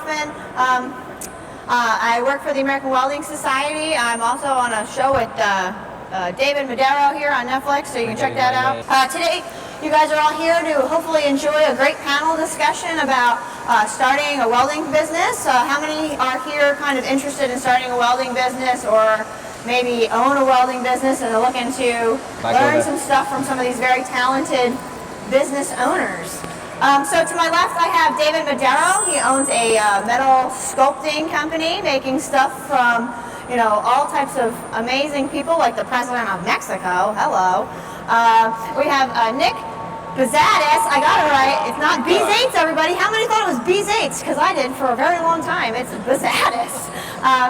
Hoffman. I work for the American Welding Society. I'm also on a show with David Madero here on Netflix, so you can check that out. Today, you guys are all here to hopefully enjoy a great panel discussion about starting a welding business. How many are here kind of interested in starting a welding business, or maybe own a welding business and are looking to learn some stuff from some of these very talented business owners? So to my left, I have David Madero. He owns a metal sculpting company, making stuff from, you know, all types of amazing people, like the president of Mexico. Hello. We have Nick Bezates. I got it right. It's not Bezates, everybody. How many thought it was Bezates? Because I did for a very long time. It's Bezates.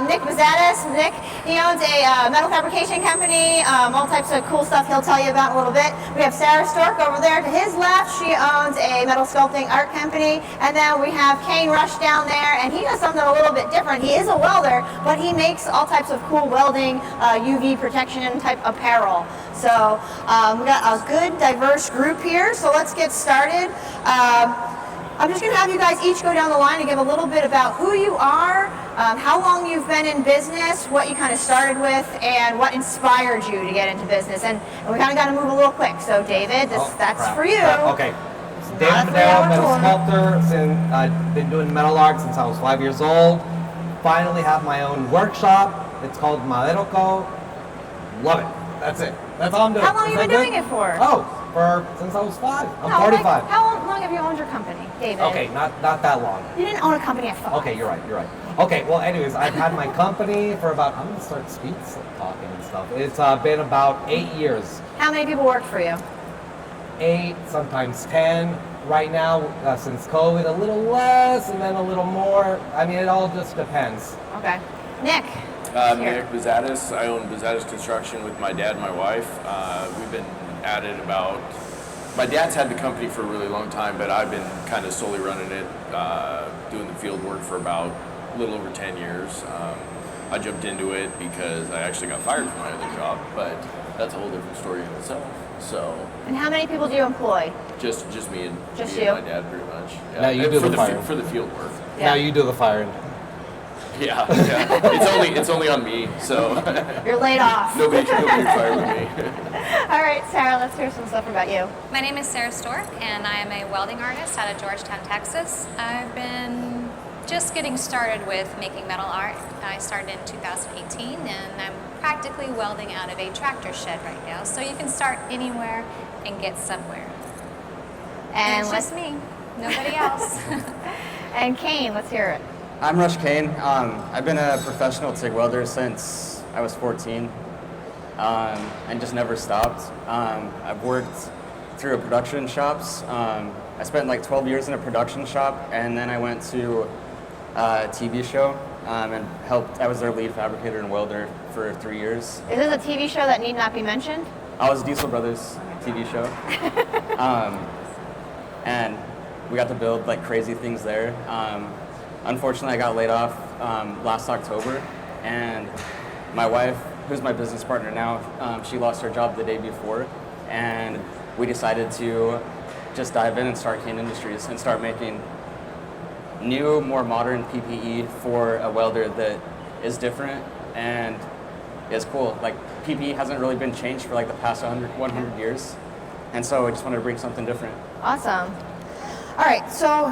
Nick Bezates. Nick, he owns a metal fabrication company, all types of cool stuff he'll tell you about in a little bit. We have Sarah Stork over there to his left. She owns a metal sculpting art company. And then we have Kane Rush down there, and he does something a little bit different. He is a welder, but he makes all types of cool welding, UV protection type apparel. So we got a good, diverse group here. So let's get started. I'm just going to have you guys each go down the line and give a little bit about who you are, how long you've been in business, what you kind of started with, and what inspired you to get into business. And we kind of got to move a little quick. So David, that's for you. Okay. So David Madero, metal sculptor. I've been doing metal art since I was 5 years old. Finally have my own workshop. It's called Madero Co. Love it. That's it. That's all I'm doing. How long have you been doing it for? Since I was 5. I'm 45. Like, how long have you owned your company, David? Okay, not that long. You didn't own a company at 5. Okay, you're right. Okay, well, anyways, I've had my company for about, I'm going to start speed talking and stuff. It's been about 8 years. How many people work for you? 8, sometimes 10. Right now, since COVID, a little less and then a little more. I mean, it all just depends. Okay. Nick. Nick Bezates. I own Bezates Construction with my dad and my wife. We've been at it about, my dad's had the company for a really long time, but I've been kind of solely running it, doing the field work for about a little over 10 years. I jumped into it because I actually got fired from my other job, but that's a whole different story in itself. So. And how many people do you employ? Just me and you and my dad, pretty much. Yeah. Now you do the firing. For the field work. Yeah. Now you do the firing. Yeah. It's only on me, so. You're laid off. Nobody can fire with me. All right, Sarah, let's hear some stuff about you. My name is Sarah Stork, and I am a welding artist out of Georgetown, Texas. I've been just getting started with making metal art. I started in 2018, and I'm practically welding out of a tractor shed right now. So you can start anywhere and get somewhere. And it's just me, nobody else. And Kane, let's hear it. I'm Rush Kane. I've been a professional TIG welder since I was 14 and just never stopped. I've worked through production shops. I spent like 12 years in a production shop, and then I went to a TV show and helped. I was their lead fabricator and welder for 3 years. Is this a TV show that need not be mentioned? I was Diesel Brothers TV show. And we got to build like crazy things there. Unfortunately, I got laid off last October, and my wife, who's my business partner now, she lost her job the day before, and we decided to just dive in and start Kane Industries and start making new, more modern PPE for a welder that is different and is cool. Like, PPE hasn't really been changed for like the past 100 years, and so I just wanted to bring something different. Awesome. All right, so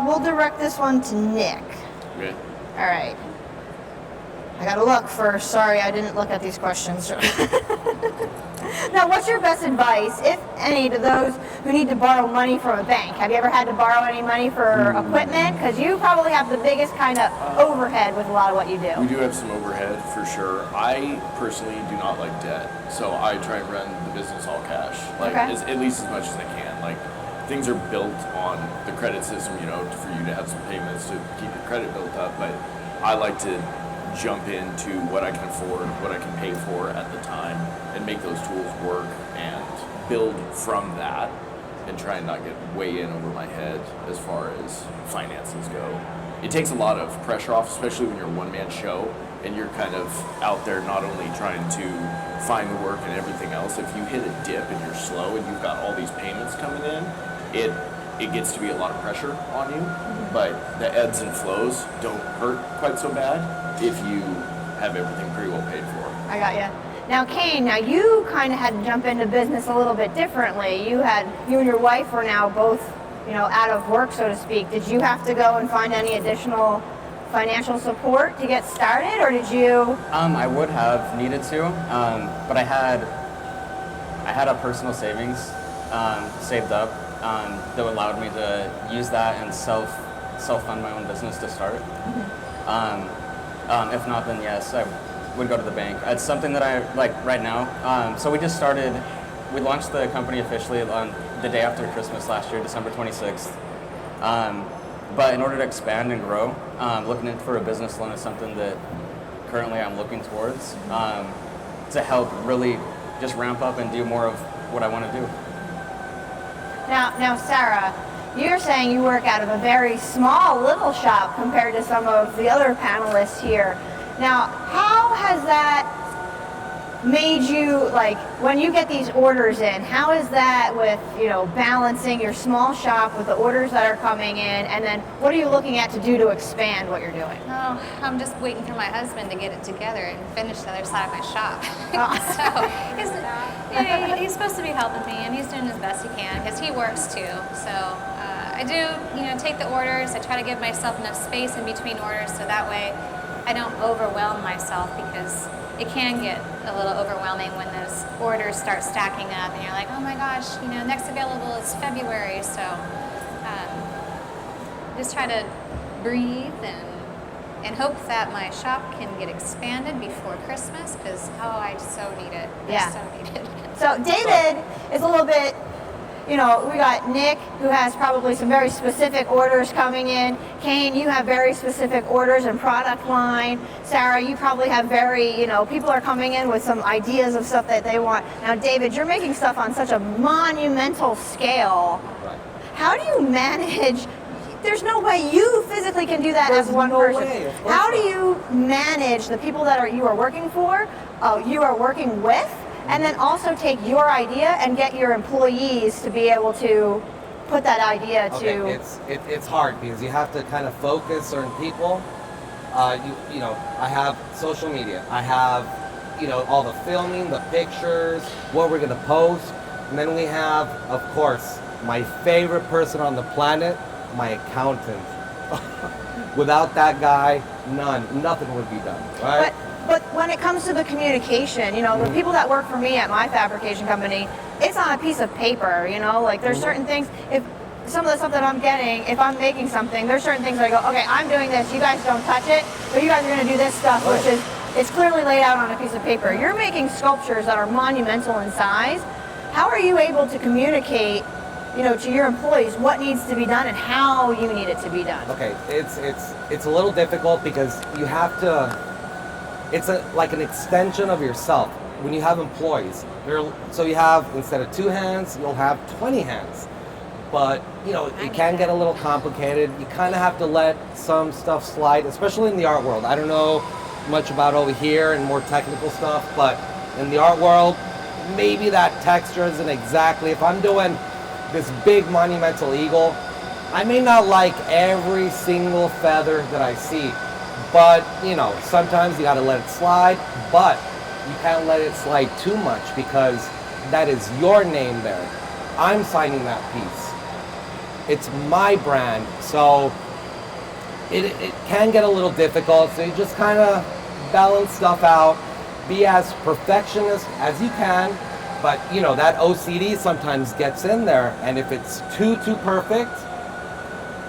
we'll direct this one to Nick. Okay. All right. I gotta look first. Sorry, I didn't look at these questions. Now, what's your best advice, if any, to those who need to borrow money from a bank? Have you ever had to borrow any money for equipment? Because you probably have the biggest kind of overhead with a lot of what you do. We do have some overhead, for sure. I personally do not like debt, so I try and run the business all cash, like at least as much as I can. Like, things are built on the credit system, you know, for you to have some payments to keep your credit built up, but I like to jump into what I can afford, what I can pay for at the time, and make those tools work and build from that and try and not get way in over my head as far as finances go. It takes a lot of pressure off, especially when you're a one-man show and you're kind of out there not only trying to find the work and everything else. If you hit a dip and you're slow and you've got all these payments coming in, it it gets to be a lot of pressure on you, but the ebbs and flows don't hurt quite so bad if you have everything pretty well paid for. I got you. Now, Kane, you kind of had to jump into business a little bit differently. You and your wife are now both, out of work, so to speak. Did you have to go and find any additional financial support to get started, or did you? I would have needed to, but I had a personal savings saved up that allowed me to use that and self-fund my own business to start. If not, then yes, I would go to the bank. It's something that I like right now. So we launched the company officially on the day after Christmas last year, December 26th. But in order to expand and grow, looking for a business loan is something that currently I'm looking towards to help really just ramp up and do more of what I want to do. Now, Sarah, you're saying you work out of a very small little shop compared to some of the other panelists here. Now, how has that made you, like, when you get these orders in, how is that with, balancing your small shop with the orders that are coming in, and then what are you looking at to do to expand what you're doing? Oh, I'm just waiting for my husband to get it together and finish the other side of my shop. So he's supposed to be helping me, and he's doing his best he can because he works too. So I do, take the orders. I try to give myself enough space in between orders so that way I don't overwhelm myself, because it can get a little overwhelming when those orders start stacking up and you're like, oh my gosh, next available is February. So just try to breathe and hope that my shop can get expanded before Christmas, because I so need it. Yeah. I so need it. So David is a little bit, we got Nick, who has probably some very specific orders coming in. Kane, you have very specific orders and product line. Sarah, you probably have very, people are coming in with some ideas of stuff that they want. Now, David, you're making stuff on such a monumental scale. Right. How do you manage? There's no way you physically can do that as one person. How do you manage the people that you are working for, you are working with, and then also take your idea and get your employees to be able to put that idea to... It's hard because you have to kind of focus certain people. I have social media. I have, all the filming, the pictures, what we're gonna post. And then we have, of course, my favorite person on the planet, my accountant. Without that guy, nothing would be done, right? But when it comes to the communication, the people that work for me at my fabrication company, it's on a piece of paper, there's certain things, if some of the stuff that I'm getting, if I'm making something, there's certain things that I go, okay, I'm doing this, you guys don't touch it, but you guys are gonna do this stuff, which is, it's clearly laid out on a piece of paper. You're making sculptures that are monumental in size. How are you able to communicate, to your employees what needs to be done and how you need it to be done? Okay, it's a little difficult because you have to. It's like an extension of yourself. When you have employees, so you have, instead of 2 hands, you'll have 20 hands. But it can get a little complicated. You kind of have to let some stuff slide, especially in the art world. I don't know much about over here and more technical stuff, but in the art world, maybe that texture isn't exactly. If I'm doing this big monumental eagle, I may not like every single feather that I see, but sometimes you gotta let it slide, but you can't let it slide too much because that is your name there. I'm signing that piece. It's my brand, so it can get a little difficult, so you just kind of balance stuff out, be as perfectionist as you can, but that OCD sometimes gets in there, and if it's too perfect,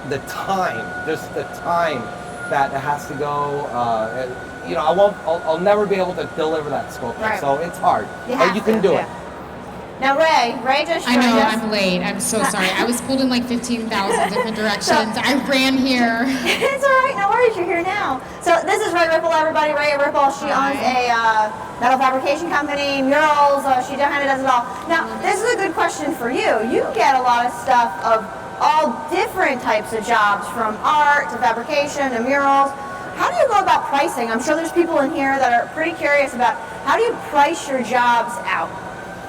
just the time that it has to go, I'll never be able to deliver that sculpture, right. So it's hard, but you can do it. Now, Rae just joined us. I know, I'm late. I'm so sorry. I was pulled in like 15,000 different directions. I ran here. It's all right. No worries. You're here now. So this is Rae Ripple, everybody. Rae Ripple. She owns a metal fabrication company, murals. She kind of does it all. Now, this is a good question for you. You get a lot of stuff of all different types of jobs, from art to fabrication to murals. How do you go about pricing? I'm sure there's people in here that are pretty curious about how do you price your jobs out?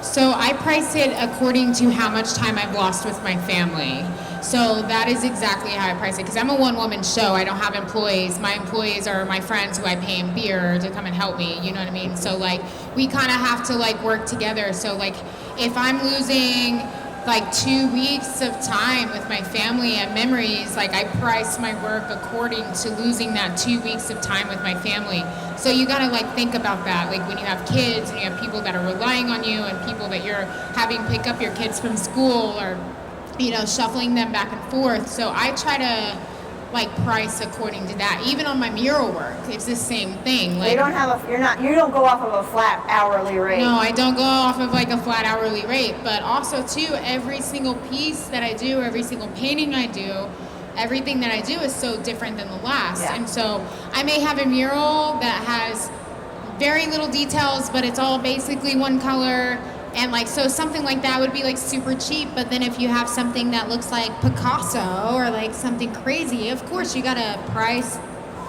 So I price it according to how much time I've lost with my family. So that is exactly how I price it. Because I'm a one-woman show. I don't have employees. My employees are my friends who I pay in beer to come and help me. You know what I mean? So like we kind of have to like work together. So like if I'm losing like 2 weeks of time with my family and memories, like I price my work according to losing that 2 weeks of time with my family. So you gotta like think about that, like when you have kids and you have people that are relying on you and people that you're having pick up your kids from school or, you know, shuffling them back and forth. So I try to like price according to that. Even on my mural work, it's the same thing. Like You don't go off of a flat hourly rate. no, I don't go off of like a flat hourly rate, but also too, every single piece that I do, every single painting I do, everything that I do is so different than the last. Yeah. And so I may have a mural that has very little details, but it's all basically one color. And like, so something like that would be like super cheap. But then if you have something that looks like Picasso or like something crazy, of course you gotta price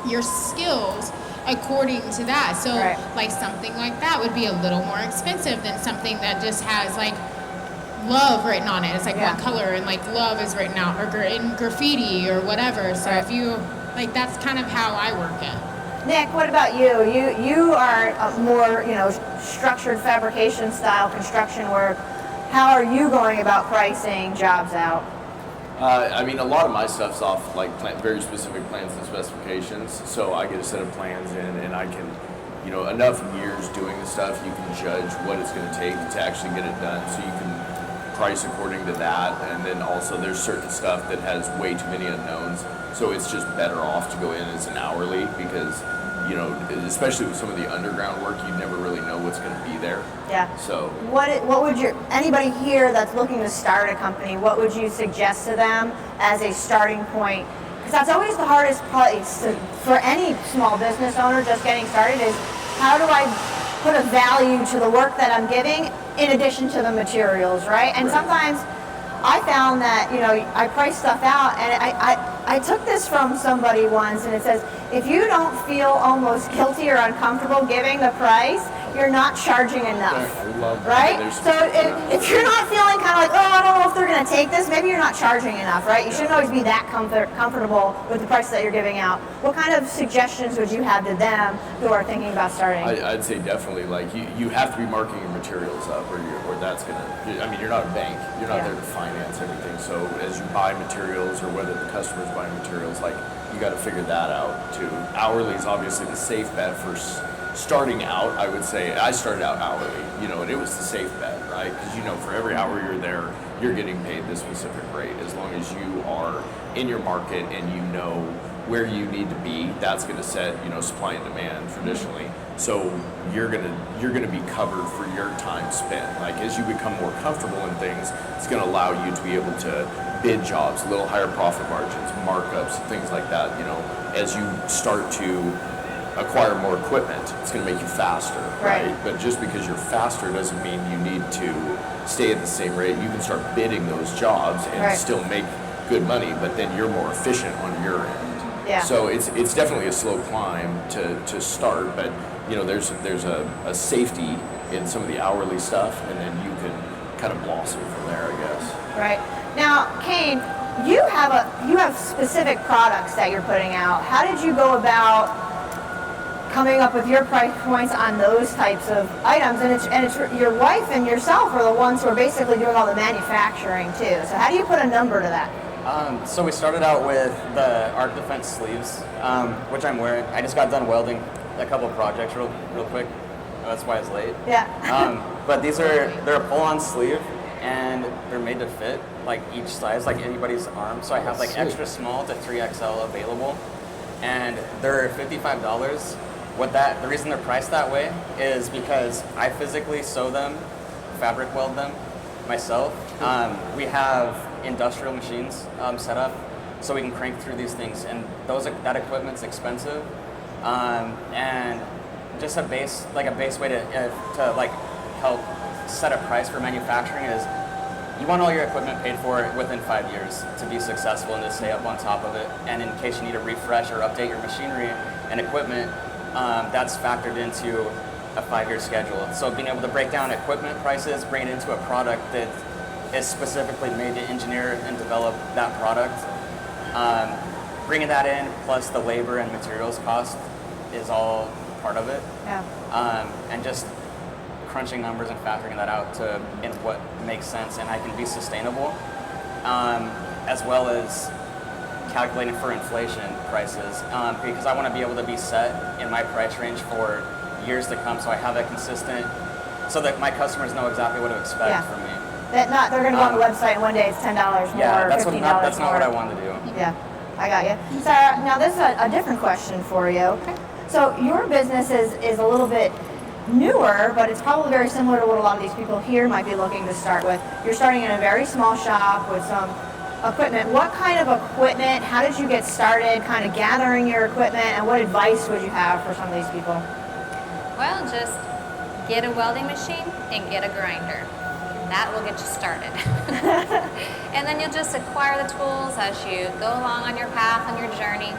your skills according to that. So Right. like something like that would be a little more expensive than something that just has like love written on it. It's like Yeah. one color and like love is written out or in graffiti or whatever. So if you like, that's kind of how I work it. Nick, what about you? You are a more, structured fabrication style construction work. How are you going about pricing jobs out? I mean, a lot of my stuff's off like very specific plans and specifications. So I get a set of plans in, and I can, enough years doing the stuff, you can judge what it's going to take to actually get it done. So you can price according to that. And then also there's certain stuff that has way too many unknowns. So it's just better off to go in as an hourly because, especially with some of the underground work, you never really know what's going to be there. Yeah. So What would anybody here that's looking to start a company, what would you suggest to them as a starting point? Because that's always the hardest place for any small business owner just getting started is how do I put a value to the work that I'm giving in addition to the materials, right? And sometimes I found that, I price stuff out and I took this from somebody once and it says, if you don't feel almost guilty or uncomfortable giving the price, you're not charging enough, right? So if you're not feeling kind of like, oh, I don't know if they're going to take this, maybe you're not charging enough, right? You shouldn't always be that comfortable with the price that you're giving out. What kind of suggestions would you have to them who are thinking about starting? I'd say definitely, like, you have to be marking your materials up or that's going to, you're not a bank. You're not there to finance everything. So as you buy materials or whether the customer's buying materials, like, you got to figure that out too. Hourly is obviously the safe bet for starting out. I would say I started out hourly, and it was the safe bet, right? Because for every hour you're there, you're getting paid this specific rate. As long as you are in your market and you know where you need to be, that's going to set supply and demand traditionally. So you're gonna be covered for your time spent. Like as you become more comfortable in things, it's going to allow you to be able to bid jobs, a little higher profit margins, markups, things like that. As you start to acquire more equipment, it's going to make you faster, right? But just because you're faster doesn't mean you need to stay at the same rate. You can start bidding those jobs and still make good money, but then you're more efficient on your end. Yeah. So it's definitely a slow climb to start, but there's a safety in some of the hourly stuff, and then you can kind of blossom from there, I guess. Right. Now, Kane, you have specific products that you're putting out. How did you go about coming up with your price points on those types of items? And it's your wife and yourself are the ones who are basically doing all the manufacturing too. So how do you put a number to that? So we started out with the Arc Defense sleeves, which I'm wearing. I just got done welding a couple of projects real quick. That's why it's late. Yeah. But they're a pull-on sleeve, and they're made to fit like each size, like anybody's arm. So I have like extra small to 3XL available, and they're $55. The reason they're priced that way is because I physically sew them, fabric weld them myself. We have industrial machines set up so we can crank through these things, and that equipment's expensive. And just a base way to like help set a price for manufacturing is you want all your equipment paid for within 5 years to be successful and to stay up on top of it. And in case you need to refresh or update your machinery and equipment, that's factored into a 5-year schedule. So being able to break down equipment prices, bring it into a product that is specifically made to engineer and develop that product. Bringing that in, plus the labor and materials cost, is all part of it. Yeah. And just crunching numbers and factoring that out to in what makes sense and I can be sustainable, as well as calculating for inflation prices, because I want to be able to be set in my price range for years to come, so I have a consistent, so that my customers know exactly what to expect from me. That they're going to go on the website and one day it's $10 more, yeah, that's $15 that's not more. what I wanted to do. Yeah, I got you. Sarah, now this is a different question for you. So your business is a little bit newer, but it's probably very similar to what a lot of these people here might be looking to start with. You're starting in a very small shop with some equipment. What kind of equipment, how did you get started kind of gathering your equipment, and what advice would you have for some of these people? Well, just get a welding machine and get a grinder. That will get you started. And then you'll just acquire the tools as you go along on your path, on your journey.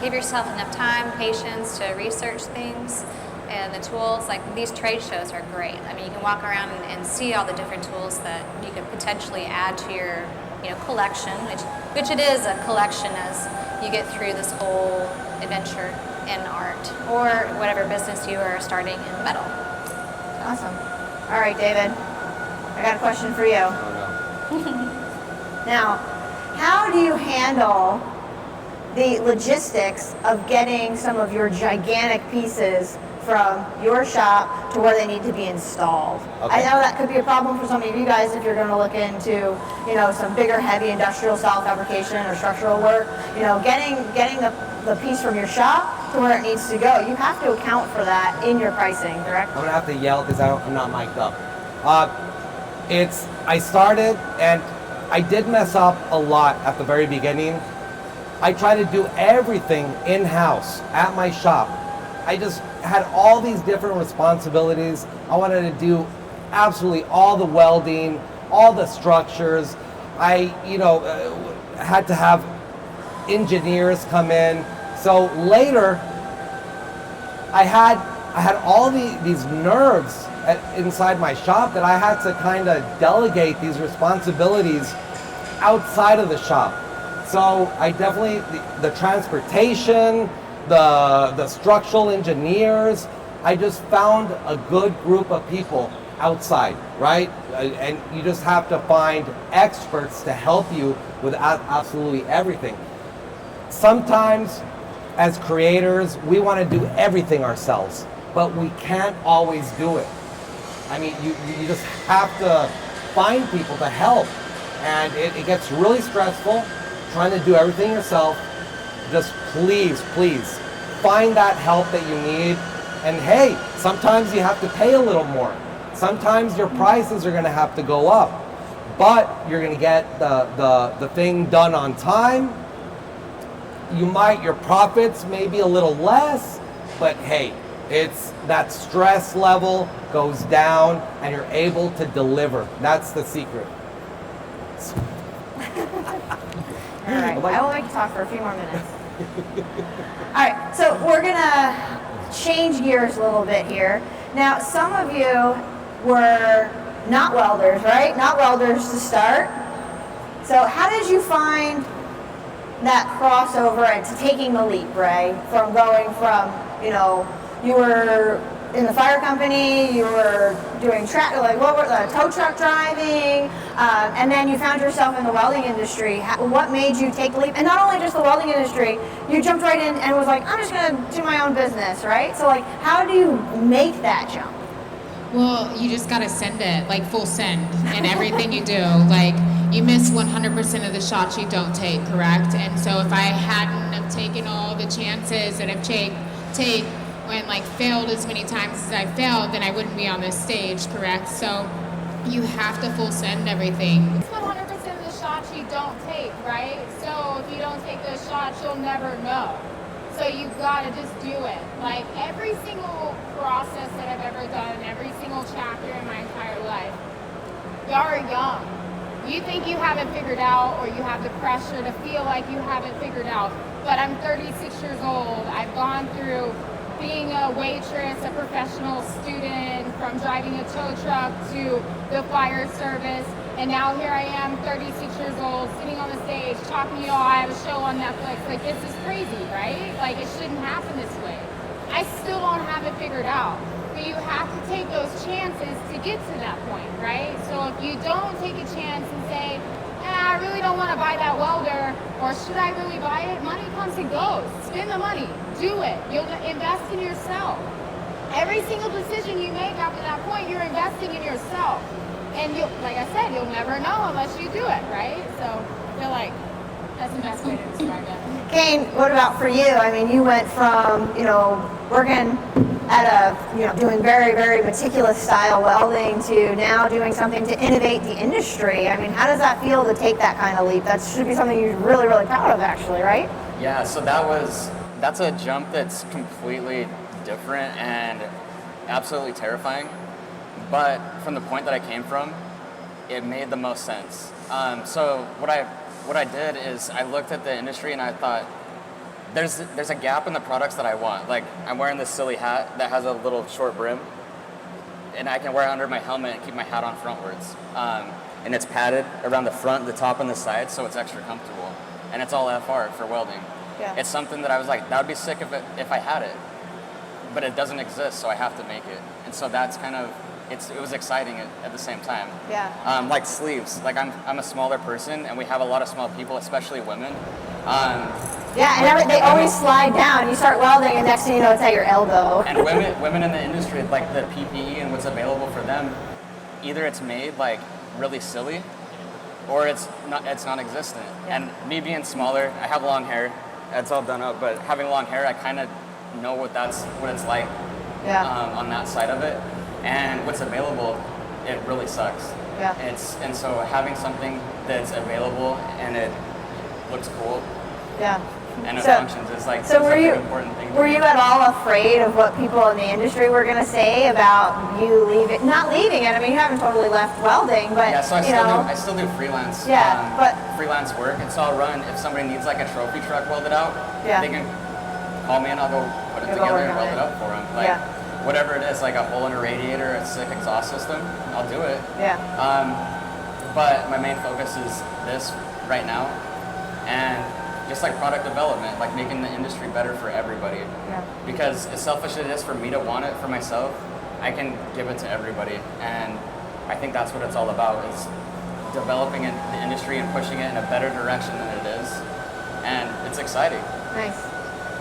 Give yourself enough time, patience to research things. And the tools, like these trade shows are great. I mean, you can walk around and see all the different tools that you could potentially add to your collection, which it is a collection as you get through this whole adventure in art or whatever business you are starting in metal. Awesome. All right, David, I got a question for you. Oh, no. Now, how do you handle the logistics of getting some of your gigantic pieces from your shop to where they need to be installed? Okay. I know that could be a problem for some of you guys if you're going to look into, some bigger, heavy industrial style fabrication or structural work. Getting the piece from your shop to where it needs to go, you have to account for that in your pricing, correct? I'm gonna have to yell because I'm not mic'd up. I started and I did mess up a lot at the very beginning. I tried to do everything in-house at my shop. I just had all these different responsibilities. I wanted to do absolutely all the welding, all the structures. I, had to have engineers come in. So later, I had all these nerves inside my shop that I had to kind of delegate these responsibilities outside of the shop. So I definitely, the transportation, the structural engineers, I just found a good group of people outside, right? And you just have to find experts to help you with absolutely everything. Sometimes, as creators, we want to do everything ourselves, but we can't always do it. I mean, you just have to find people to help, and it gets really stressful trying to do everything yourself. Just please find that help that you need. And hey, sometimes you have to pay a little more. Sometimes your prices are going to have to go up, but you're going to get the thing done on time. Your profits may be a little less, but hey, it's that stress level goes down and you're able to deliver. That's the secret. All right, I will make you talk for a few more minutes. All right, so we're gonna change gears a little bit here. Now, some of you were not welders, right? Not welders to start. So how did you find that crossover and to taking the leap, Rae, from going from, you were in the fire company, you were doing tow truck driving, and then you found yourself in the welding industry. What made you take the leap? And not only just the welding industry, you jumped right in and was like, I'm just gonna do my own business, right? So how do you make that jump? Well, you just gotta send it, full send in everything you do. You miss 100% of the shots you don't take, correct? And so if I hadn't have taken all the chances that I've take when failed as many times as I failed, then I wouldn't be on this stage, correct? So you have to full send everything. It's 100% of the shots you don't take, right? So if you don't take those shots, you'll never know. So you gotta just do it. Every single process that I've ever done, every single chapter in my entire life, y'all are young. You think you haven't figured out, or you have the pressure to feel like you haven't figured out. But I'm 36 years old. I've gone through being a waitress, a professional student, from driving a tow truck to the fire service. And now here I am, 36 years old, sitting on the stage, talking to y'all. I have a show on Netflix. Like, this is crazy, right? Like, it shouldn't happen this way. I still don't have it figured out. But you have to take those chances to get to that point, right? So if you don't take a chance and say, I really don't want to buy that welder, or should I really buy it? Money comes and goes. Spend the money. Do it. You'll invest in yourself. Every single decision you make after that point, you're investing in yourself. And you, like I said, you'll never know unless you do it, right? So I feel like that's the best way to describe it. Kane, what about for you? I mean, you went from, working at doing very, very meticulous style welding to now doing something to innovate the industry. I mean, how does that feel to take that kind of leap? That should be something you're really, really proud of, actually, right? Yeah, so that's a jump that's completely different and absolutely terrifying. But from the point that I came from, it made the most sense. So what I did is I looked at the industry and I thought, there's a gap in the products that I want. Like, I'm wearing this silly hat that has a little short brim, and I can wear it under my helmet and keep my hat on frontwards. And it's padded around the front, the top, and the sides, so it's extra comfortable. And it's all FR for welding. Yeah. It's something that I was like, that would be sick if I had it. But it doesn't exist, so I have to make it. And so that's kind of, it was exciting at the same time. Yeah. Like sleeves. Like I'm a smaller person, and we have a lot of small people, especially women. Yeah, and they always slide down. You start welding, and next thing you know, it's at your elbow. And women in the industry, like the PPE and what's available for them, either it's made like really silly, or it's non-existent. Yeah. And me being smaller, I have long hair. It's all done up, but having long hair, I kind of know what it's like. Yeah. On that side of it, and what's available, it really sucks. Yeah. And so having something that's available and it looks cool. Yeah. And it So- functions is like So it's a big important thing. were you at all afraid of what people in the industry were going to say about you not leaving it? I mean, you haven't totally left welding, but Yeah, so I still do freelance. Yeah, but- freelance work, and so I'll run if somebody needs like a trophy truck welded out. Yeah. They can call me and I'll go put it You'll go together work and on weld it. it up for them. Like Yeah. whatever it is, like a hole in a radiator, a sick exhaust system, I'll do it. Yeah. But my main focus is this right now, and just like product development, like making the industry better for everybody. Yeah. Because as selfish as it is for me to want it for myself, I can give it to everybody, and I think that's what it's all about, is developing the industry and pushing it in a better direction than it is, and it's exciting. Nice.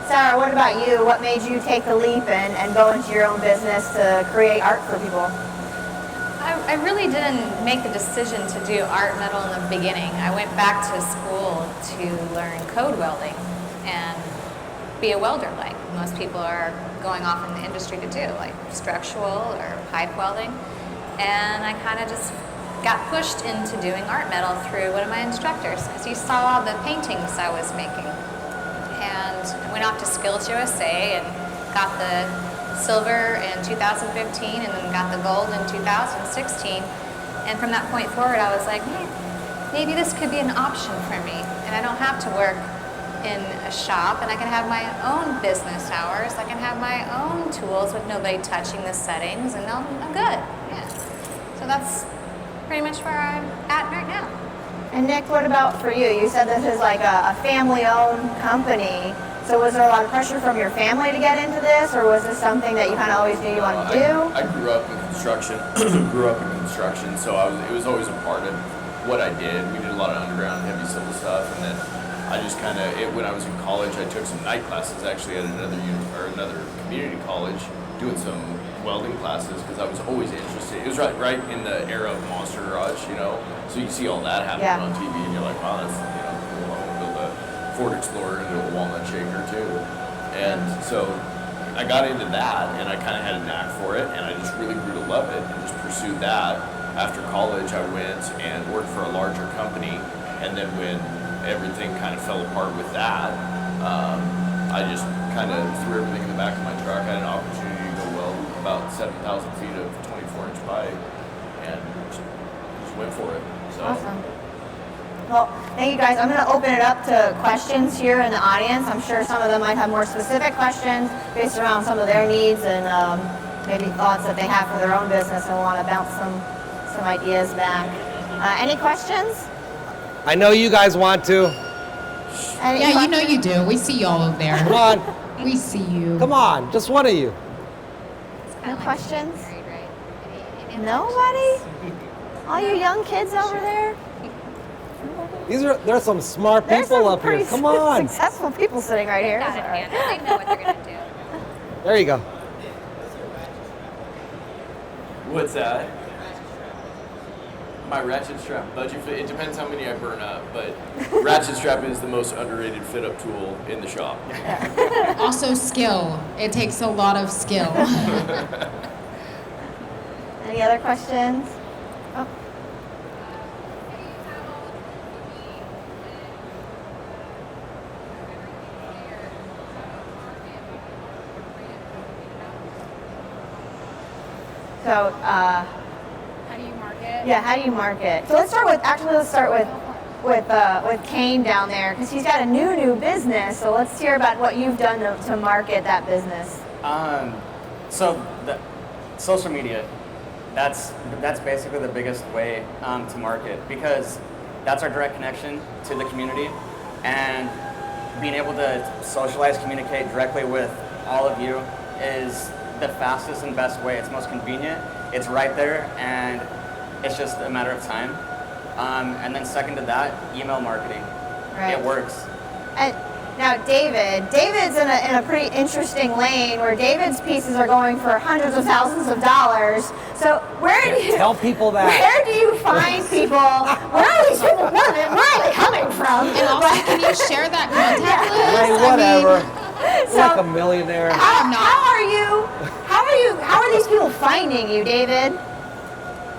Sarah, what about you? What made you take the leap and go into your own business to create art for people? I really didn't make the decision to do art metal in the beginning. I went back to school to learn code welding and be a welder like most people are going off in the industry to do, like structural or pipe welding. And I kind of just got pushed into doing art metal through one of my instructors because he saw the paintings I was making. And I went off to Skills USA and got the silver in 2015 and then got the gold in 2016. And from that point forward, I was like, maybe this could be an option for me. And I don't have to work in a shop, and I can have my own business hours. I can have my own tools with nobody touching the settings, and I'm good. Yeah. So that's pretty much where I'm at right now. And Nick, what about for you? You said this is like a family-owned company. So was there a lot of pressure from your family to get into this, or was this something that you kind of always knew you wanted to do? I grew up in construction. So it was always a part of what I did. We did a lot of underground heavy civil stuff, and then I just kind of when I was in college, I took some night classes actually at another community college, doing some welding classes because I was always interested. It was right in the era of Monster Garage, So you see all that happening on TV, and you're like, wow, that's cool. I want to build a Ford Explorer into a walnut shaker too. And so I got into that, and I kind of had a knack for it, and I just really grew to love it and just pursued that. After college, I went and worked for a larger company, and then when everything kind of fell apart with that, I just kind of threw everything in the back of my truck. I had an opportunity to go weld about 7,000 feet of 24-inch pipe, and just went for it. So. Awesome. Well, thank you guys. I'm going to open it up to questions here in the audience. I'm sure some of them might have more specific questions based around some of their needs and maybe thoughts that they have for their own business and want to bounce some ideas back. Any questions? I know you guys want to. Any Yeah, you know questions? you do. We see y'all over there. Come on. We see you. Come on. Just one of you. No questions? Married, right? Any Nobody? All you young kids over there? There's some smart There's people some up here. pretty Come on. successful people sitting right here. Got it, Sorry. man. They know what they're gonna do. There you go. What's that? My ratchet strap budget fit. It depends how many I burn up, but ratchet strap is the most underrated fit up tool in the shop. Also skill. It takes a lot of skill. Any other questions? Oh. So, How do you market? yeah, how do you market? So let's start with Kane down there, because he's got a new business. So let's hear about what you've done to market that business. So the social media, that's basically the biggest way to market, because that's our direct connection to the community, and being able to socialize, communicate directly with all of you is the fastest and best way. It's most convenient. It's right there, and it's just a matter of time. And then second to that, email marketing. Right. It works. And now David's in a pretty interesting lane where David's pieces are going for hundreds of thousands of dollars. So where do you Tell people that. Where do you find people? Where are these people? Where are they coming from? And also, can you share that contact list? Hey, whatever. Like a millionaire. How are these people finding you, David?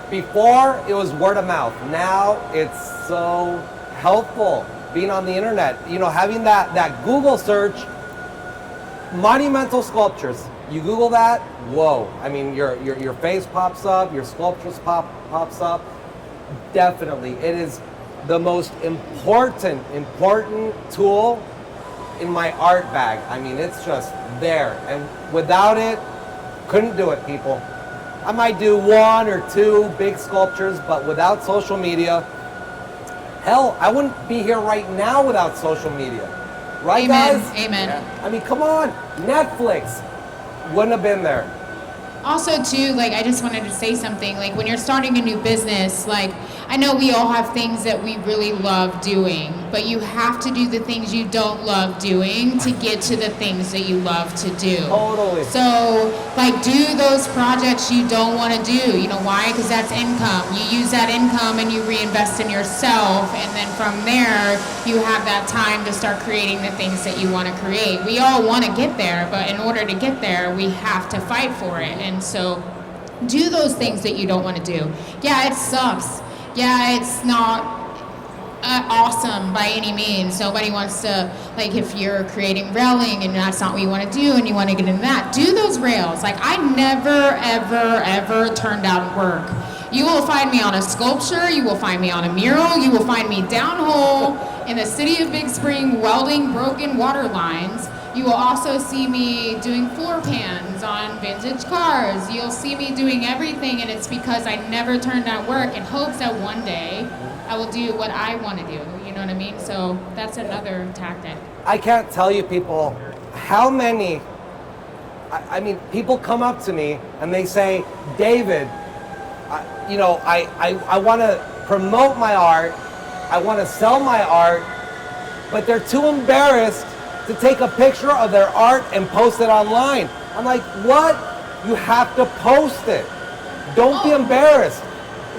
Before, it was word of mouth. Now, it's so helpful being on the internet. You know, having that Google search, monumental sculptures. You Google that, whoa. I mean, your face pops up, your sculptures pops up. Definitely. It is the most important tool in my art bag. I mean, it's just there. And without it, couldn't do it, people. I might do one or two big sculptures, but without social media, hell, I wouldn't be here right now without social media. Right, Amen. guys? Amen. Yeah. I mean, come on. Netflix wouldn't have been there. Also, too, like, I just wanted to say something. Like, when you're starting a new business, like, I know we all have things that we really love doing, but you have to do the things you don't love doing to get to the things that you love to do. Totally. So, like, do those projects you don't want to do. You know why? Because that's income. You use that income and you reinvest in yourself, and then from there, you have that time to start creating the things that you want to create. We all want to get there, but in order to get there, we have to fight for it. And so, do those things that you don't want to do. Yeah, it sucks. Yeah, it's not awesome by any means. Nobody wants to, like, if you're creating railing and that's not what you want to do and you want to get into that, do those rails. Like, I never, ever turned down work. You will find me on a sculpture, you will find me on a mural, you will find me downhole in the city of Big Spring welding broken water lines. You will also see me doing floor pans on vintage cars. You'll see me doing everything, and it's because I never turned down work in hopes that one day I will do what I want to do. You know what I mean? So that's another tactic. I can't tell you, people, how many, I mean, people come up to me and they say, David, I want to promote my art, I want to sell my art, but they're too embarrassed to take a picture of their art and post it online. I'm like, what? You have to post it. Don't be embarrassed.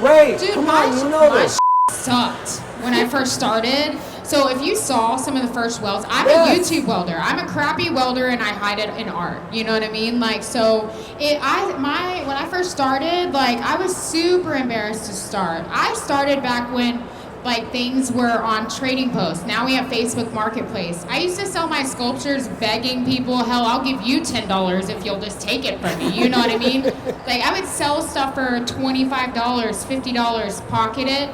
Rae, Dude, come my on, you know my this. sucked when I first started. So if you saw some of the first welds, I'm a Yes. YouTube welder. I'm a crappy welder and I hide it in art. You know what I mean? Like, so when I first started, like, I was super embarrassed to start. I started back when, like, things were on trading posts. Now we have Facebook Marketplace. I used to sell my sculptures begging people, hell, I'll give you $10 if you'll just take it from me. You know what I mean? Like, I would sell stuff for $25, $50, pocket it,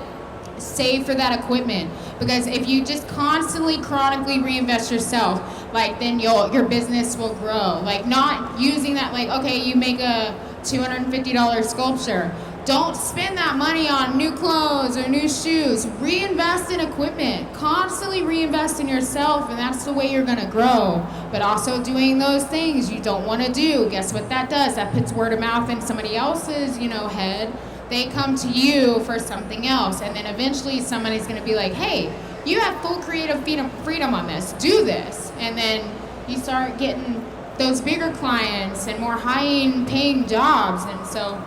save for that equipment. Because if you just constantly, chronically reinvest yourself, like, then your business will grow. Like, not using that, like, okay, you make a $250 sculpture. Don't spend that money on new clothes or new shoes. Reinvest in equipment. Constantly reinvest in yourself, and that's the way you're gonna grow. But also doing those things you don't wanna do, guess what that does? That puts word of mouth in somebody else's, head. They come to you for something else, and then eventually somebody's gonna be like, hey, you have full creative freedom on this, do this. And then you start getting those bigger clients and more high-paying jobs. And so,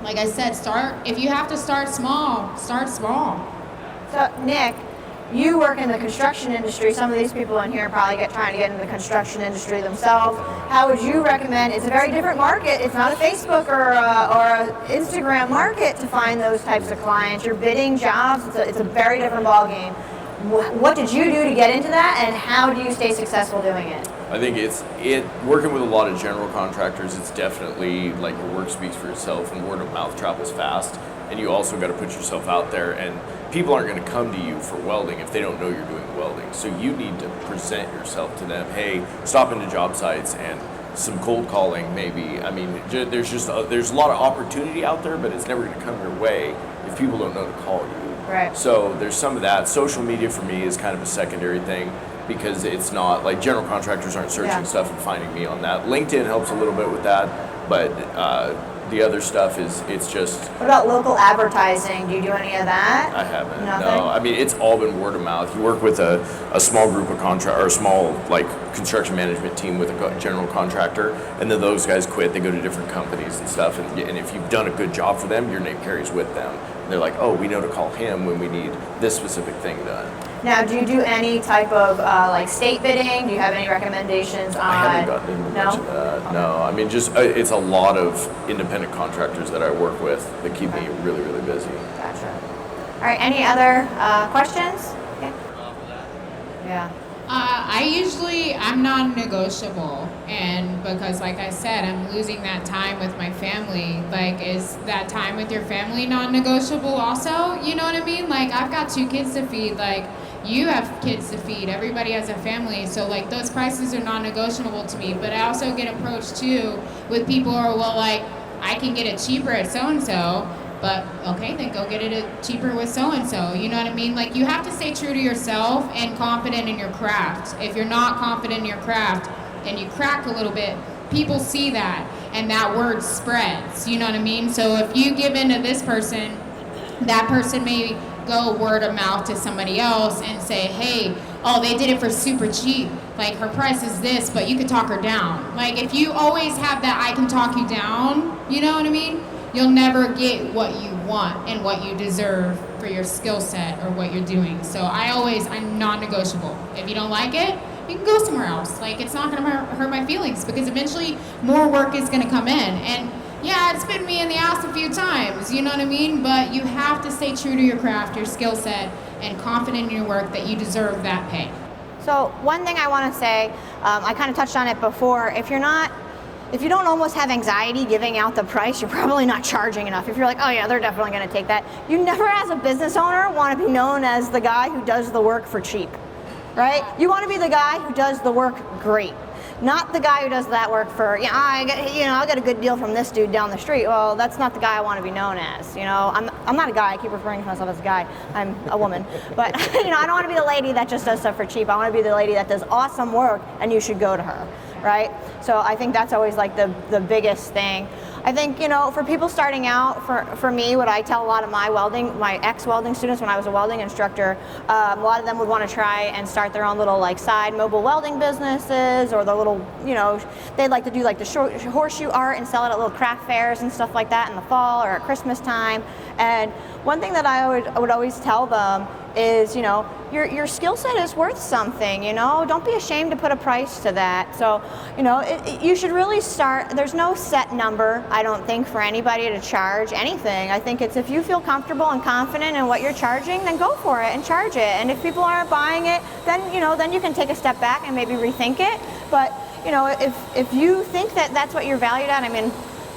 like I said, if you have to start small, start small. So, Nick, you work in the construction industry. Some of these people in here probably trying to get into the construction industry themselves. How would you recommend? It's a very different market. It's not a Facebook or a Instagram market to find those types of clients. You're bidding jobs. It's a very different ballgame. What did you do to get into that, and how do you stay successful doing it? I think working with a lot of general contractors, it's definitely like your work speaks for itself, and word of mouth travels fast. And you also got to put yourself out there, and people aren't going to come to you for welding if they don't know you're doing welding. So you need to present yourself to them. Hey, stop into job sites and some cold calling maybe. I mean, there's a lot of opportunity out there, but it's never going to come your way if people don't know to call you. Right. So there's some of that. Social media for me is kind of a secondary thing, because it's not like general contractors aren't searching stuff and finding me on that. LinkedIn helps a little bit with that, but the other stuff it's just. What about local advertising? Do you do any of that? I haven't. Nothing? No, I mean, it's all been word of mouth. You work with a small group of or a small like construction management team with a general contractor, and then those guys quit. They go to different companies and stuff, and if you've done a good job for them, your name carries with them. And they're like, oh, we know to call him when we need this specific thing done. Now, do you do any type of like state bidding? Do you have any recommendations on? I haven't gotten into much of that. Okay. No, I mean, just it's a lot of independent contractors that I work with that keep me really, really busy. Gotcha. All right, any other questions? Okay. Yeah. I'm non-negotiable, and because like I said, I'm losing that time with my family. Like, is that time with your family non-negotiable also? You know what I mean? Like, I've got 2 kids to feed, like you have kids to feed, everybody has a family, so like those prices are non-negotiable to me. But I also get approached too with people who are, well, like, I can get it cheaper at so-and-so, but okay, then go get it cheaper with so-and-so. You know what I mean? Like, you have to stay true to yourself and confident in your craft. If you're not confident in your craft and you crack a little bit, people see that and that word spreads. You know what I mean? So if you give in to this person, that person may go word of mouth to somebody else and say, hey, oh, they did it for super cheap. Like, her price is this, but you could talk her down. Like, if you always have that I can talk you down, you know what I mean? You'll never get what you want and what you deserve for your skill set or what you're doing. So I'm non-negotiable. If you don't like it, you can go somewhere else. Like, it's not gonna hurt my feelings, because eventually more work is gonna come in. And yeah, it's been me in the ass a few times, you know what I mean? But you have to stay true to your craft, your skill set, and confident in your work that you deserve that pay. So one thing I want to say, I kind of touched on it before. If you don't almost have anxiety giving out the price, you're probably not charging enough. If you're like, oh yeah, they're definitely going to take that. You never, as a business owner, want to be known as the guy who does the work for cheap, right? You want to be the guy who does the work great. Not the guy who does that work for, I got a good deal from this dude down the street. Well, that's not the guy I want to be known as. I'm not a guy. I keep referring to myself as a guy. I'm a woman. But, I don't want to be the lady that just does stuff for cheap. I want to be the lady that does awesome work, and you should go to her, right? So I think that's always like the biggest thing. I think, for people starting out, for me, what I tell a lot of my ex-welding students when I was a welding instructor, a lot of them would want to try and start their own little like side mobile welding businesses, or the little, they'd like to do like the horseshoe art and sell it at little craft fairs and stuff like that in the fall or at Christmas time. And one thing that I would always tell them is, your skill set is worth something, don't be ashamed to put a price to that. So, you should really start, there's no set number, I don't think, for anybody to charge anything. I think it's, if you feel comfortable and confident in what you're charging, then go for it and charge it. And if people aren't buying it, then, then you can take a step back and maybe rethink it. But, if you think that that's what you're valued at,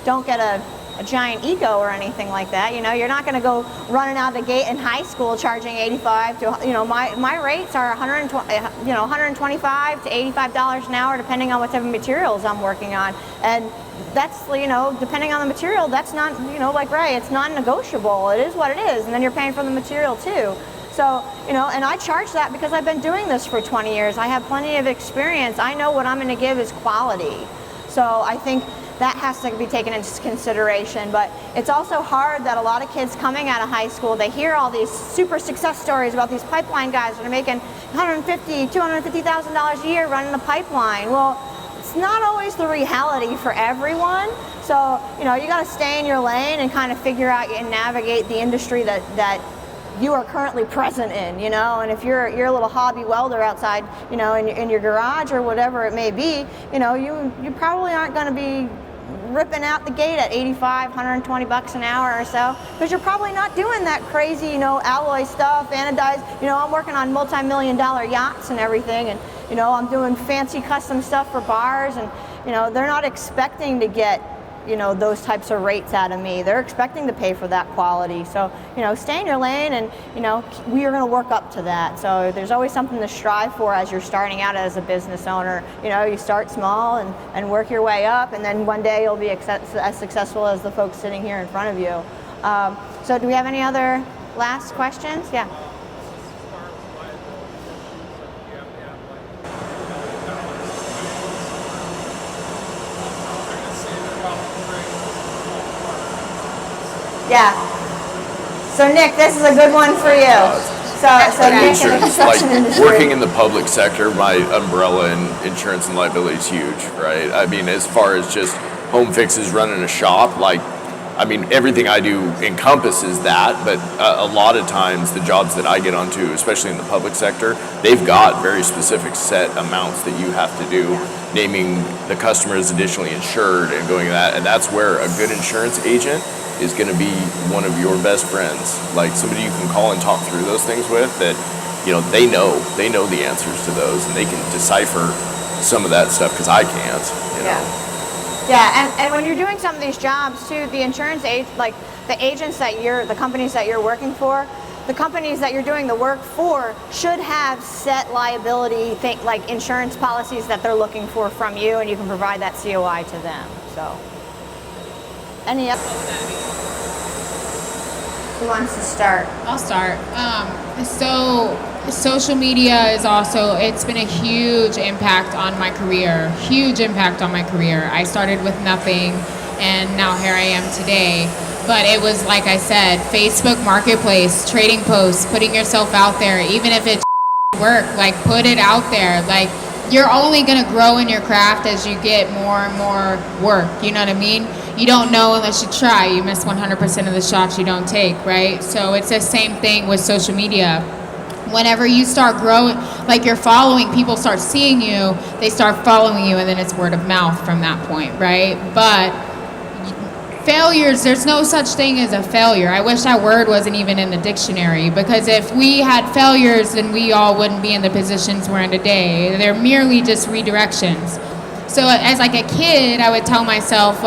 don't get a giant ego or anything like that. You're not going to go running out the gate in high school charging 85 to, my rates are 125 to $85 an hour, depending on what type of materials I'm working on. And that's, depending on the material, that's not, like Rae, it's non-negotiable. It is what it is, and then you're paying for the material too. So, and I charge that because I've been doing this for 20 years. I have plenty of experience. I know what I'm going to give is quality. So I think that has to be taken into consideration. But it's also hard that a lot of kids coming out of high school, they hear all these super success stories about these pipeline guys that are making $150,000, $250,000 a year running a pipeline. Well, it's not always the reality for everyone. So, you got to stay in your lane and kind of figure out and navigate the industry that you are currently present in, and if you're a little hobby welder outside, in your garage or whatever it may be, you probably aren't going to be ripping out the gate at 85, 120 bucks an hour or so, because you're probably not doing that crazy, alloy stuff, anodized. I'm working on multi-million-dollar yachts and everything, and I'm doing fancy custom stuff for bars, and they're not expecting to get those types of rates out of me. They're expecting to pay for that quality. So, stay in your lane, and, we are going to work up to that. So there's always something to strive for as you're starting out as a business owner. You start small and work your way up, and then one day you'll be as successful as the folks sitting here in front of you. So do we have any other last questions? Yeah. Yeah. So Nick, this is a good one for you. So Nick in the construction industry. Working in the public sector, my umbrella in insurance and liability is huge, right? I mean, as far as just home fixes, running a shop, everything I do encompasses that, but a lot of times the jobs that I get onto, especially in the public sector, they've got very specific set amounts that you have to do, naming the customer as additionally insured and going that, and that's where a good insurance agent is going to be one of your best friends, like somebody you can call and talk through those things with, that they know the answers to those, and they can decipher some of that stuff, because I can't. Yeah, and when you're doing some of these jobs too, the insurance the agents the companies that you're working for, the companies that you're doing the work for should have set liability like insurance policies that they're looking for from you, and you can provide that COI to them. So, any other? Who wants to start? I'll start. So social media is also, it's been a huge impact on my career. Huge impact on my career. I started with nothing, and now here I am today. But it was, like I said, Facebook Marketplace, trading posts, putting yourself out there, even if it's work, put it out there. You're only going to grow in your craft as you get more and more work. You know what I mean? You don't know unless you try. You miss 100% of the shots you don't take, right? So it's the same thing with social media. Whenever you start growing, you're following, people start seeing you, they start following you, and then it's word of mouth from that point, right? But failures, there's no such thing as a failure. I wish that word wasn't even in the dictionary, because if we had failures, then we all wouldn't be in the positions we're in today. They're merely just redirections. So as a kid, I would tell myself,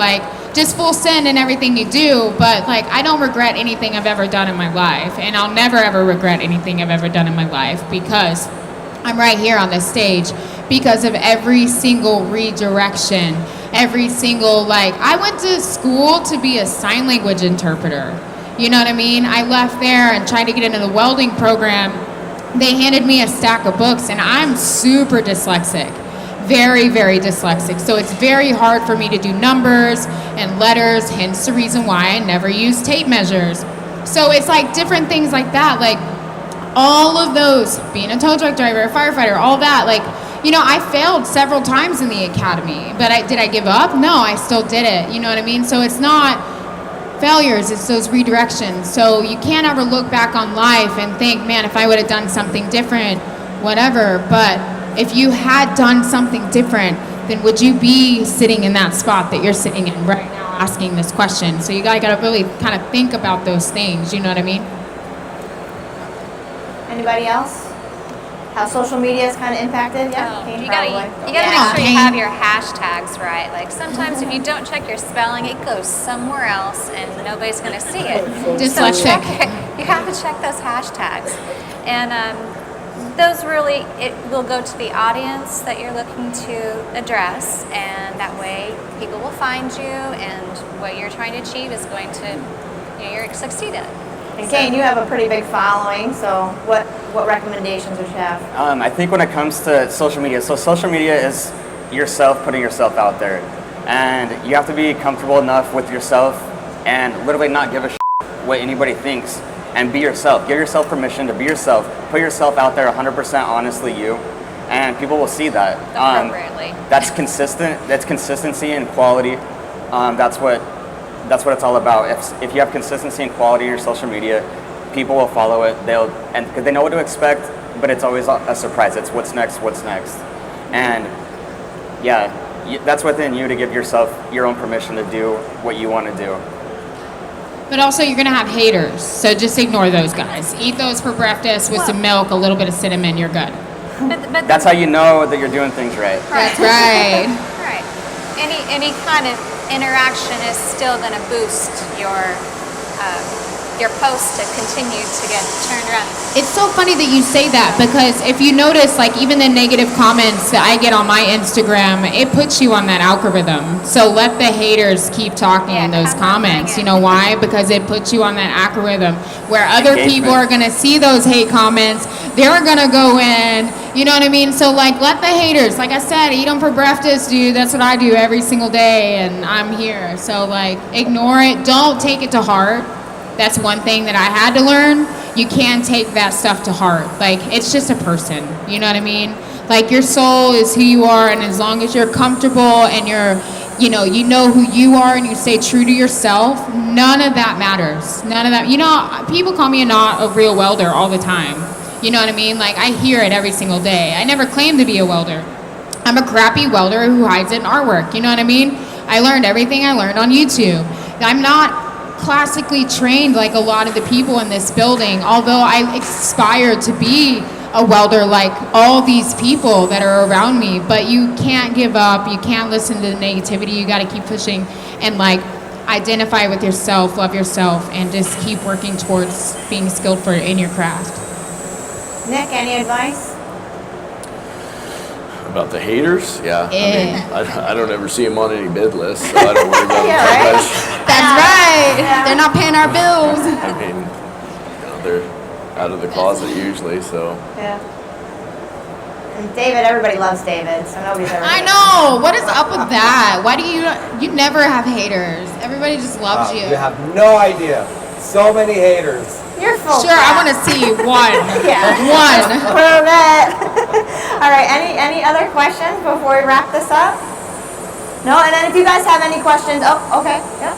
just full send in everything you do, but I don't regret anything I've ever done in my life, and I'll never ever regret anything I've ever done in my life, because I'm right here on this stage because of every single redirection, every single, I went to school to be a sign language interpreter. You know what I mean? I left there and tried to get into the welding program. They handed me a stack of books, and I'm super dyslexic. Very, very dyslexic. So it's very hard for me to do numbers and letters, hence the reason why I never use tape measures. So it's different things like that. All of those, being a tow truck driver, a firefighter, all that, I failed several times in the academy, but did I give up? No, I still did it. You know what I mean? So it's not failures, it's those redirections. So you can't ever look back on life and think, man, if I would have done something different, whatever. But if you had done something different, then would you be sitting in that spot that you're sitting in right now asking this question? So you gotta really kind of think about those things, you know what I mean? Anybody else? How social media is kind of impacted? Yeah, you gotta make sure you have your hashtags right. Sometimes if you don't check your spelling, it goes somewhere else and nobody's gonna see it. Dyslexic. You have to check those hashtags. And those it will go to the audience that you're looking to address, and that way people will find you, and what you're trying to achieve is going to, you're succeed at. And Kane, you have a pretty big following, so what recommendations would you have? I think when it comes to social media, so social media is yourself putting yourself out there. And you have to be comfortable enough with yourself and literally not give a shit what anybody thinks, and be yourself. Give yourself permission to be yourself. Put yourself out there 100% honestly you, and people will see that. Appropriately. That's consistent. That's consistency and quality. That's what it's all about. If you have consistency and quality in your social media, people will follow it. And because they know what to expect, but it's always a surprise. It's what's next, and yeah, that's within you to give yourself your own permission to do what you want to do. But also, you're gonna have haters, so just ignore those guys. Eat those for breakfast with some milk, a little bit of cinnamon, you're good. But That's how you know that you're doing things right. That's right. Right. Any kind of interaction is still going to boost your post to continue to get turned around. It's so funny that you say that, because if you notice, like even the negative comments that I get on my Instagram, it puts you on that algorithm. So let the haters keep talking in those comments. You know why? Because it puts you on that algorithm where other people are going to see those hate comments. They're going to go in, you know what I mean? So like let the haters, like I said, eat them for breakfast, dude. That's what I do every single day, and I'm here. So like ignore it. Don't take it to heart. That's one thing that I had to learn. You can't take that stuff to heart. Like, it's just a person. You know what I mean? Like, your soul is who you are, and as long as you're comfortable and you know who you are and you stay true to yourself, none of that matters. None of that. You know, people call me not a real welder all the time. You know what I mean? Like, I hear it every single day. I never claimed to be a welder. I'm a crappy welder who hides it in artwork. You know what I mean? I learned everything I learned on YouTube. I'm not classically trained like a lot of the people in this building, although I aspire to be a welder like all these people that are around me. But you can't give up. You can't listen to the negativity. You got to keep pushing and like identify with yourself, love yourself, and just keep working towards being skilled in your craft. Nick, any advice? About the haters? Yeah. Yeah. I mean, I don't ever see them on any bid list, so I don't worry about Yeah, them right? too much. That's right. Yeah. They're not paying our bills. I mean, they're out of the closet usually, so. Yeah. And David, everybody loves David, so nobody's ever. I know. What is up with that? Why do you never have haters? Everybody just loves you. You have no idea. So many haters. You're full. Sure, I want to see one. Yeah. One. Prove it. All right. Any other questions before we wrap this up? No. And then if you guys have any questions, okay. Yeah.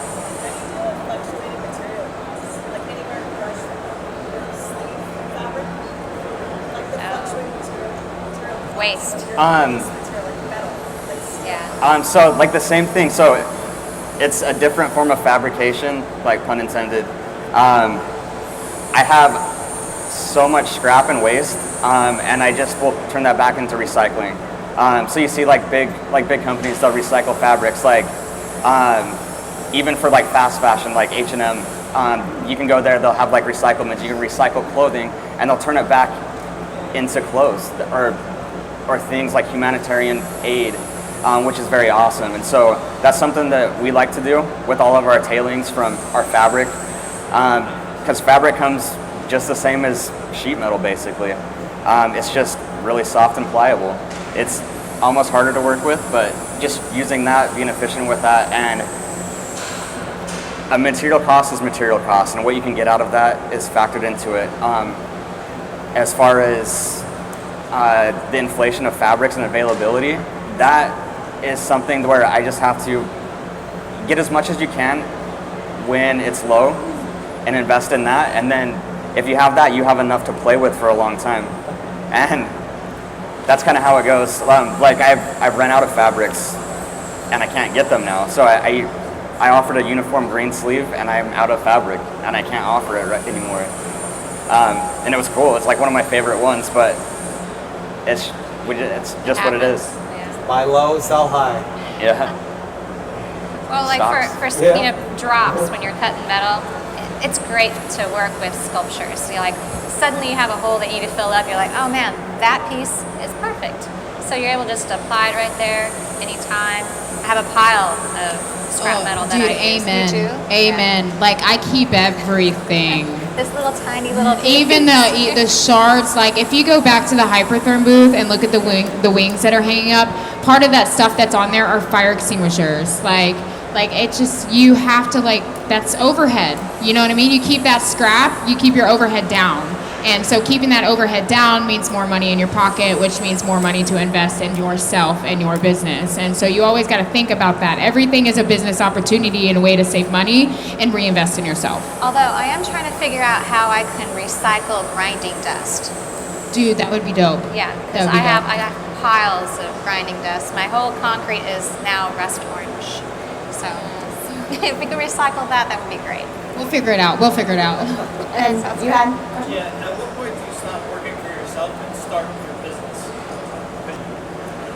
Waste. Yeah. So like the same thing. So it's a different form of fabrication, like pun intended. I have so much scrap and waste, and I just will turn that back into recycling. So you see like big companies, they'll recycle fabrics, like even for like fast fashion, like H&M. You can go there, they'll have like recyclements. You can recycle clothing, and they'll turn it back into clothes or things like humanitarian aid, which is very awesome. And so that's something that we like to do with all of our tailings from our fabric, because fabric comes just the same as sheet metal, basically. It's just really soft and pliable. It's almost harder to work with, but just using that, being efficient with that, and a material cost is material cost, and what you can get out of that is factored into it. As far as the inflation of fabrics and availability, that is something where I just have to get as much as you can when it's low and invest in that, and then if you have that, you have enough to play with for a long time. And that's kind of how it goes. Like I've run out of fabrics and I can't get them now, so I offered a uniform green sleeve and I'm out of fabric and I can't offer it anymore. And it was cool. It's like one of my favorite ones, but it's just what it is. Yeah. Buy low, sell high. Yeah. Well, like for drops when you're cutting metal, it's great to work with sculptures. So like suddenly you have a hole that you need to fill up. You're like, oh man, that piece is perfect. So you're able just to apply it right there anytime. I have a pile of scrap metal that dude, I use. amen. You too? Amen. Yeah. Like I keep everything. This little tiny little piece. Even the shards, like if you go back to the Hypertherm booth and look at the wings that are hanging up, part of that stuff that's on there are fire extinguishers. Like it just, you have to that's overhead. You know what I mean? You keep that scrap, you keep your overhead down. And so keeping that overhead down means more money in your pocket, which means more money to invest in yourself and your business. And so you always got to think about that. Everything is a business opportunity and a way to save money and reinvest in yourself. Although I am trying to figure out how I can recycle grinding dust. Dude, that would be dope. Yeah, That because would be I dope. got piles of grinding dust. My whole concrete is now rust orange. So if we could recycle that, that would be great. We'll figure it out. And you had? Yeah, at what point do you stop working for yourself and start your business?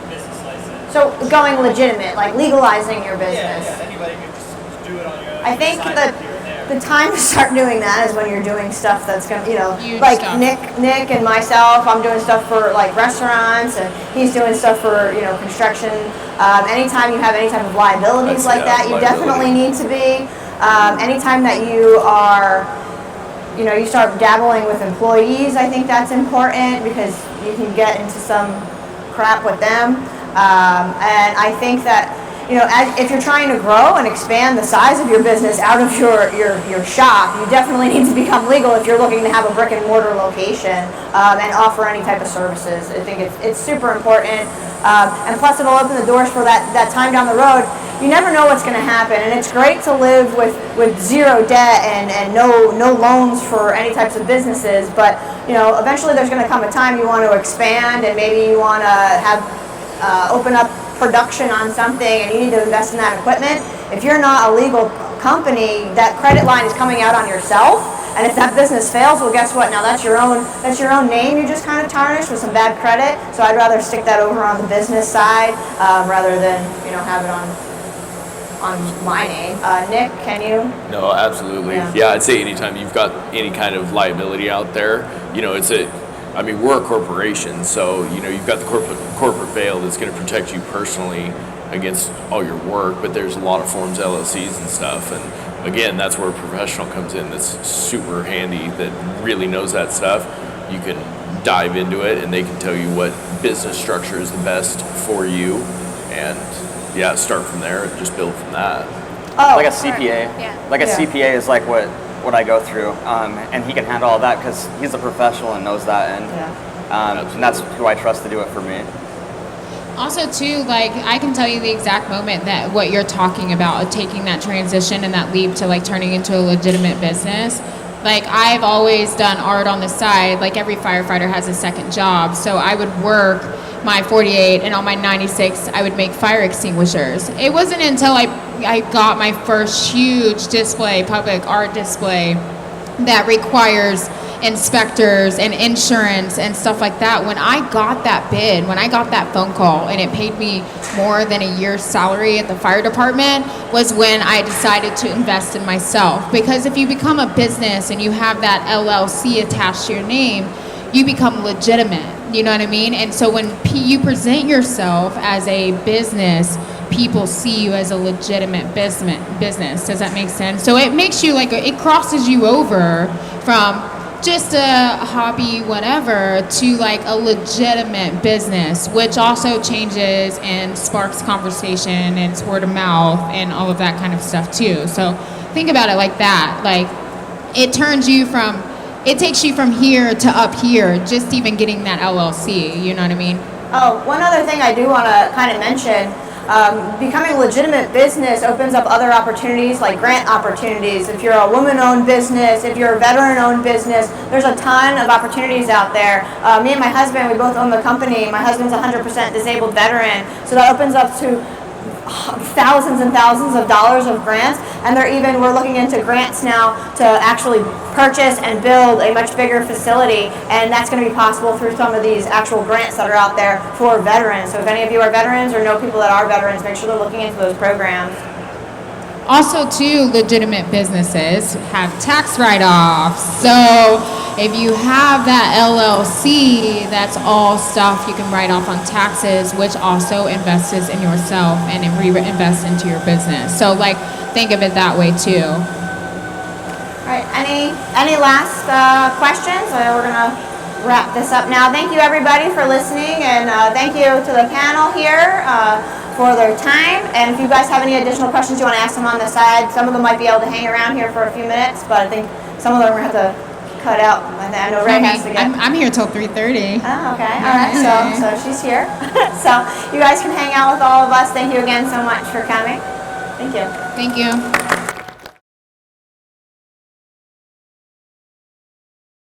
Business license. So going legitimate, like legalizing your Yeah, business. anybody can just do it on your own. I think Sign that up here and there. the time to start doing that is when you're doing stuff that's gonna, Huge like stuff. Nick and myself. I'm doing stuff for like restaurants, and he's doing stuff for construction. Anytime you have any type of liabilities like that, you definitely need to be. Anytime that you are, you start dabbling with employees, I think that's important because you can get into some crap with them. And I think that, if you're trying to grow and expand the size of your business out of your shop, you definitely need to become legal if you're looking to have a brick and mortar location and offer any type of services. I think it's super important. And plus it'll open the doors for that time down the road. You never know what's going to happen, and it's great to live with zero debt and no loans for any types of businesses, but eventually there's going to come a time you want to expand, and maybe you want to have open up production on something, and you need to invest in that equipment. If you're not a legal company, that credit line is coming out on yourself. And if that business fails, well, guess what? Now that's your own name you just kind of tarnished with some bad credit. So I'd rather stick that over on the business side rather than have it on my name. Nick, can you? No, absolutely. Yeah, I'd say anytime you've got any kind of liability out there, we're a corporation, so you've got the corporate veil that's going to protect you personally against all your work, but there's a lot of forms, LLCs and stuff, and again, that's where a professional comes in that's super handy, that really knows that stuff. You can dive into it and they can tell you what business structure is the best for you, and start from there and just build from that. Like a CPA. Yeah. Like a CPA is like what I go through, and he can handle all that because he's a professional and knows that, and that's who I trust to do it for me. Also, too, I can tell you the exact moment that what you're talking about, taking that transition and that leap to turning into a legitimate business. I've always done art on the side. Every firefighter has a second job, so I would work my 48, and on my 96, I would make fire extinguishers. It wasn't until I got my first huge display, public art display, that requires inspectors and insurance and stuff like that. When I got that bid, when I got that phone call, and it paid me more than a year's salary at the fire department, was when I decided to invest in myself. Because if you become a business and you have that LLC attached to your name, you become legitimate. You know what I mean? And so when you present yourself as a business, people see you as a legitimate business. Does that make sense? So it makes you it crosses you over from just a hobby, whatever, to a legitimate business, which also changes and sparks conversation and it's word of mouth and all of that kind of stuff too. So think about it like that. It turns you from, it takes you from here to up here, just even getting that LLC, you know what I mean? Oh, one other thing I do want to kind of mention, becoming a legitimate business opens up other opportunities, like grant opportunities. If you're a woman-owned business, if you're a veteran-owned business, there's a ton of opportunities out there. Me and my husband, we both own the company. My husband's a 100% disabled veteran, so that opens up to thousands and thousands of dollars of grants, and we're looking into grants now to actually purchase and build a much bigger facility, and that's going to be possible through some of these actual grants that are out there for veterans. So if any of you are veterans or know people that are veterans, make sure they're looking into those programs. Also, too, legitimate businesses have tax write-offs. So if you have that LLC, that's all stuff you can write off on taxes, which also invests in yourself and it reinvests into your business. So like, think of it that way too. All right, any last questions? We're gonna wrap this up now. Thank you everybody for listening, and thank you to the panel here for their time. And if you guys have any additional questions you want to ask them on the side, some of them might be able to hang around here for a few minutes, but I think some of them we're gonna have to cut out. I know Rae has to get. I'm here till 3:30. Oh, okay. All right. So she's here. So you guys can hang out with all of us. Thank you again so much for coming. Thank you. Thank you.